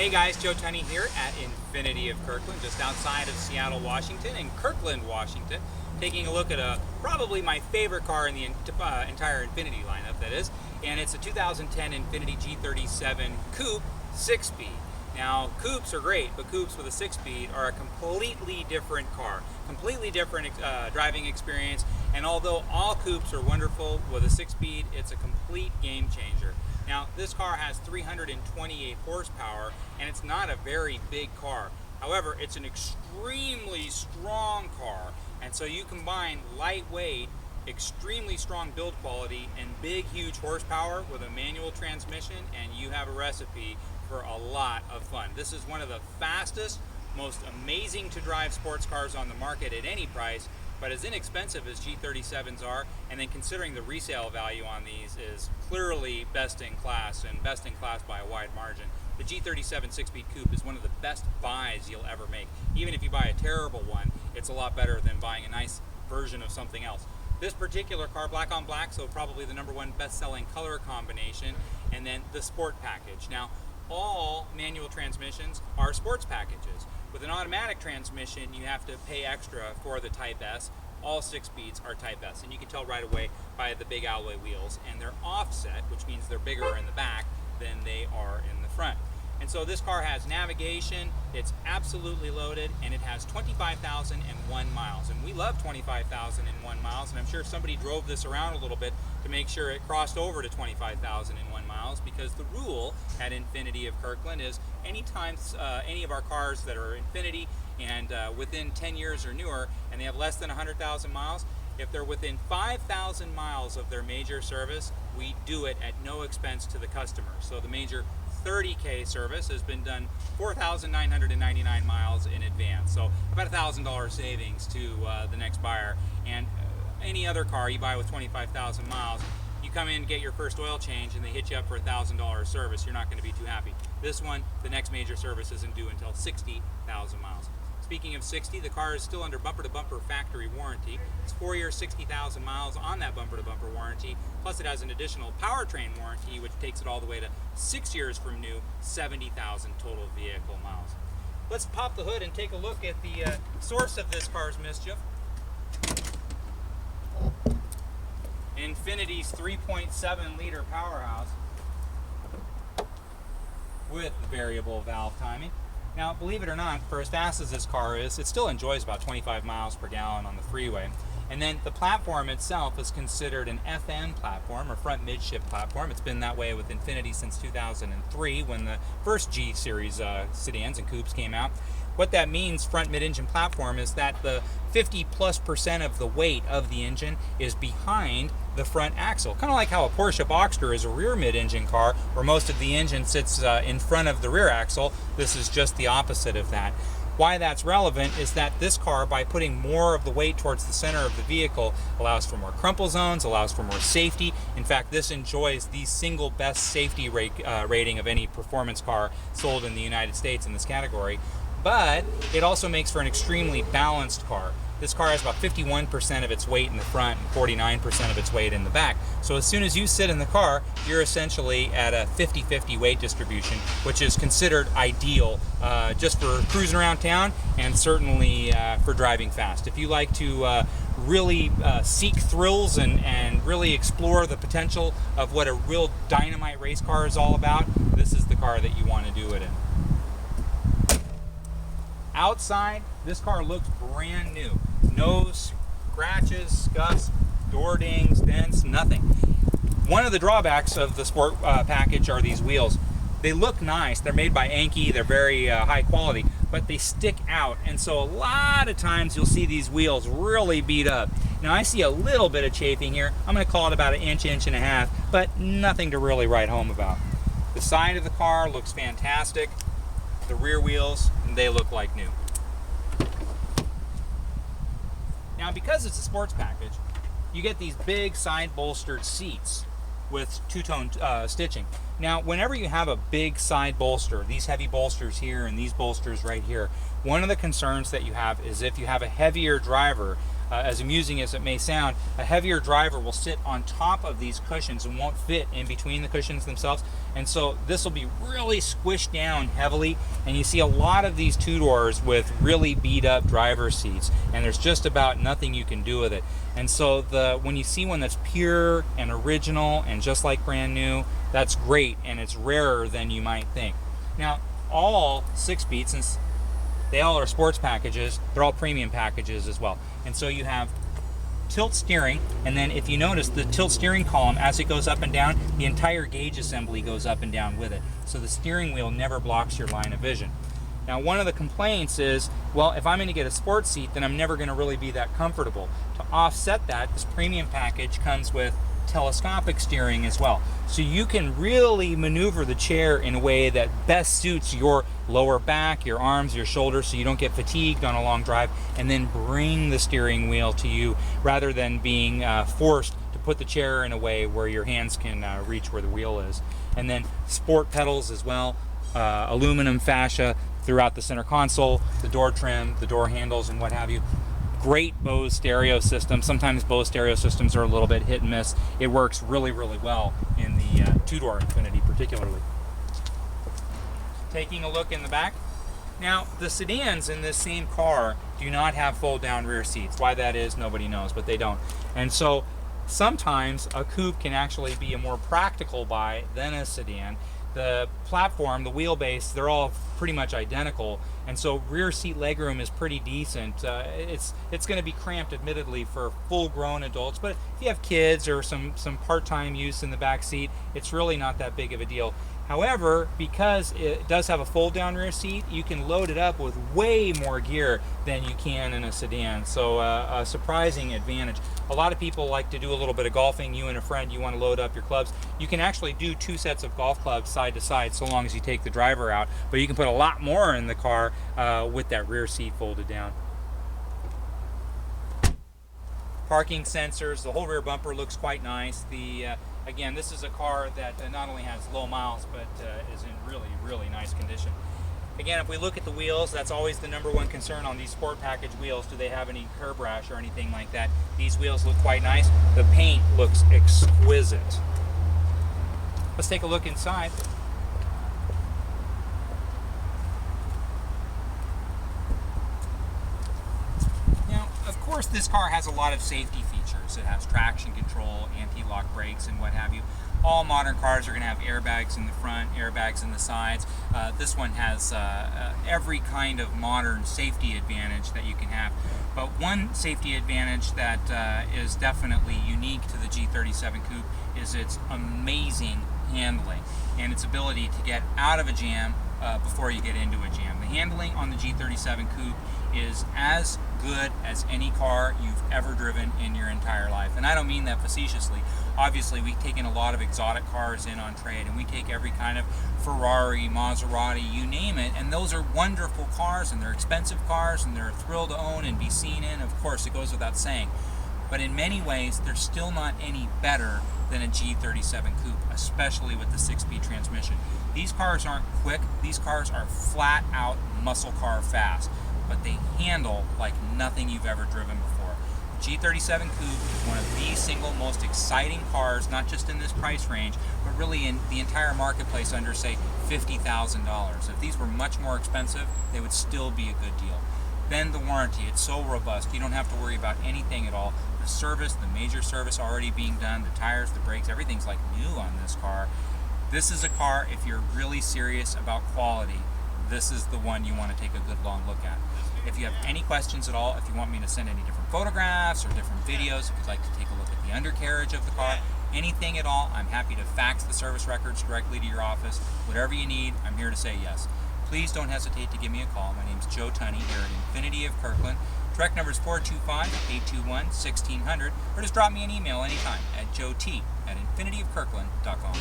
Hey guys, Joe Tunney here at Infiniti of Kirkland, just outside of Seattle, Washington, in Kirkland, Washington, taking a look at probably my favorite car in the entire Infiniti lineup, that is, and it's a 2010 Infiniti G37 coupe 6-speed. Now, coupes are great, but coupes with a 6-speed are a completely different car, completely different driving experience, and although all coupes are wonderful, with a 6-speed, it's a complete game changer. Now, this car has 328 horsepower, and it's not a very big car. However, it's an extremely strong car, and so you combine lightweight, extremely strong build quality, and big, huge horsepower with a manual transmission, and you have a recipe for a lot of fun. This is one of the fastest, most amazing to drive sports cars on the market at any price, but as inexpensive as G37s are, and then considering the resale value on these is clearly best in class, and best in class by a wide margin. The G37 6-speed coupe is one of the best buys you'll ever make. Even if you buy a terrible one, it's a lot better than buying a nice version of something else. This particular car, black on black, so probably the #1 best-selling color combination, and then the sport package. Now, all manual transmissions are sports packages. With an automatic transmission, you have to pay extra for the Type S. All 6 speeds are Type S, and you can tell right away by the big alloy wheels, and they're offset, which means they're bigger in the back than they are in the front. And so this car has navigation, it's absolutely loaded, and it has 25,001 miles. And we love 25,001 miles, and I'm sure if somebody drove this around a little bit to make sure it crossed over to 25,001 miles, because the rule at Infiniti of Kirkland is anytime any of our cars that are Infiniti and within 10 years or newer, and they have less than 100,000 miles, if they're within 5,000 miles of their major service, we do it at no expense to the customer. So the major 30K service has been done 4,999 miles in advance. So about $1,000 savings to the next buyer. And any other car you buy with 25,000 miles, you come in, get your first oil change, and they hit you up for $1,000 service, you're not going to be too happy. This one, the next major service isn't due until 60,000 miles. Speaking of 60, the car is still under bumper-to-bumper factory warranty. It's 4 years, 60,000 miles on that bumper-to-bumper warranty. Plus it has an additional powertrain warranty, which takes it all the way to 6 years from new, 70,000 total vehicle miles. Let's pop the hood and take a look at the source of this car's mischief. Infiniti's 3.7 liter powerhouse with variable valve timing. Now, believe it or not, for as fast as this car is, it still enjoys about 25 miles per gallon on the freeway. And then the platform itself is considered an FM platform, or front midship platform. It's been that way with Infiniti since 2003, when the first G series sedans and coupes came out. What that means, front mid-engine platform, is that the 50+% of the weight of the engine is behind the front axle. Kind of like how a Porsche Boxster is a rear mid-engine car, where most of the engine sits in front of the rear axle. This is just the opposite of that. Why that's relevant is that this car, by putting more of the weight towards the center of the vehicle, allows for more crumple zones, allows for more safety. In fact, this enjoys the single best safety rating of any performance car sold in the United States in this category. But it also makes for an extremely balanced car. This car has about 51% of its weight in the front and 49% of its weight in the back. So as soon as you sit in the car, you're essentially at a 50-50 weight distribution, which is considered ideal just for cruising around town, and certainly for driving fast. If you like to really seek thrills and really explore the potential of what a real dynamite race car is all about, this is the car that you want to do it in. Outside, this car looks brand new. No scratches, scuffs, door dings, dents, nothing. One of the drawbacks of the sport package are these wheels. They look nice. They're made by Anki. They're very high quality, but they stick out. And so a lot of times you'll see these wheels really beat up. Now I see a little bit of chafing here. I'm going to call it about an inch, inch and a half, but nothing to really write home about. The side of the car looks fantastic. The rear wheels, they look like new. Now, because it's a sports package, you get these big side bolstered seats with two-tone stitching. Now, whenever you have a big side bolster, these heavy bolsters here and these bolsters right here, one of the concerns that you have is if you have a heavier driver, as amusing as it may sound, a heavier driver will sit on top of these cushions and won't fit in between the cushions themselves. And so this will be really squished down heavily. And you see a lot of these two-doors with really beat up driver's seats, and there's just about nothing you can do with it. And so when you see one that's pure and original and just like brand new, that's great, and it's rarer than you might think. Now, all 6-speed, since they all are sports packages, they're all premium packages as well. And so you have tilt steering, and then if you notice the tilt steering column, as it goes up and down, the entire gauge assembly goes up and down with it. So the steering wheel never blocks your line of vision. Now, one of the complaints is, well, if I'm going to get a sports seat, then I'm never going to really be that comfortable. To offset that, this premium package comes with telescopic steering as well. So you can really maneuver the chair in a way that best suits your lower back, your arms, your shoulders, so you don't get fatigued on a long drive, and then bring the steering wheel to you rather than being forced to put the chair in a way where your hands can reach where the wheel is. And then sport pedals as well, aluminum fascia throughout the center console, the door trim, the door handles, and what have you. Great Bose stereo system. Sometimes Bose stereo systems are a little bit hit and miss. It works really, really well in the two-door Infiniti particularly. Taking a look in the back. Now, the sedans in this same car do not have fold-down rear seats. Why that is, nobody knows, but they don't. And so sometimes a coupe can actually be a more practical buy than a sedan. The platform, the wheelbase, they're all pretty much identical, and so rear seat legroom is pretty decent. It's going to be cramped, admittedly, for full-grown adults, but if you have kids or some part-time use in the back seat, it's really not that big of a deal. However, because it does have a fold-down rear seat, you can load it up with way more gear than you can in a sedan. So a surprising advantage. A lot of people like to do a little bit of golfing. You and a friend, you want to load up your clubs. You can actually do 2 sets of golf clubs side to side, so long as you take the driver out. But you can put a lot more in the car with that rear seat folded down. Parking sensors, the whole rear bumper looks quite nice. Again, this is a car that not only has low miles, but is in really, really nice condition. Again, if we look at the wheels, that's always the #1 concern on these sport package wheels. Do they have any curb rash or anything like that? These wheels look quite nice. The paint looks exquisite. Let's take a look inside. Of course, this car has a lot of safety features. It has traction control, anti-lock brakes, and what have you. All modern cars are going to have airbags in the front, airbags in the sides. This one has every kind of modern safety advantage that you can have. But one safety advantage that is definitely unique to the G37 Coupe is its amazing handling and its ability to get out of a jam before you get into a jam. The handling on the G37 Coupe is as good as any car you've ever driven in your entire life. And I don't mean that facetiously. Obviously, we've taken a lot of exotic cars in on trade, and we take every kind of Ferrari, Maserati, you name it, and those are wonderful cars, and they're expensive cars, and they're a thrill to own and be seen in. Of course, it goes without saying. But in many ways, they're still not any better than a G37 Coupe, especially with the 6-speed transmission. These cars aren't quick. These cars are flat out muscle car fast, but they handle like nothing you've ever driven before. The G37 Coupe is one of the single most exciting cars, not just in this price range, but really in the entire marketplace under, say, $50,000. If these were much more expensive, they would still be a good deal. Then the warranty, it's so robust, you don't have to worry about anything at all. The service, the major service already being done, the tires, the brakes, everything's like new on this car. This is a car, if you're really serious about quality, this is the one you want to take a good long look at. If you have any questions at all, if you want me to send any different photographs or different videos, if you'd like to take a look at the undercarriage of the car, anything at all, I'm happy to fax the service records directly to your office. Whatever you need, I'm here to say yes. Please don't hesitate to give me a call. My name's Joe Tunney here at Infiniti of Kirkland. Direct number is 425-821-1600, or just drop me an email anytime at joet@infinitiofkirkland.com.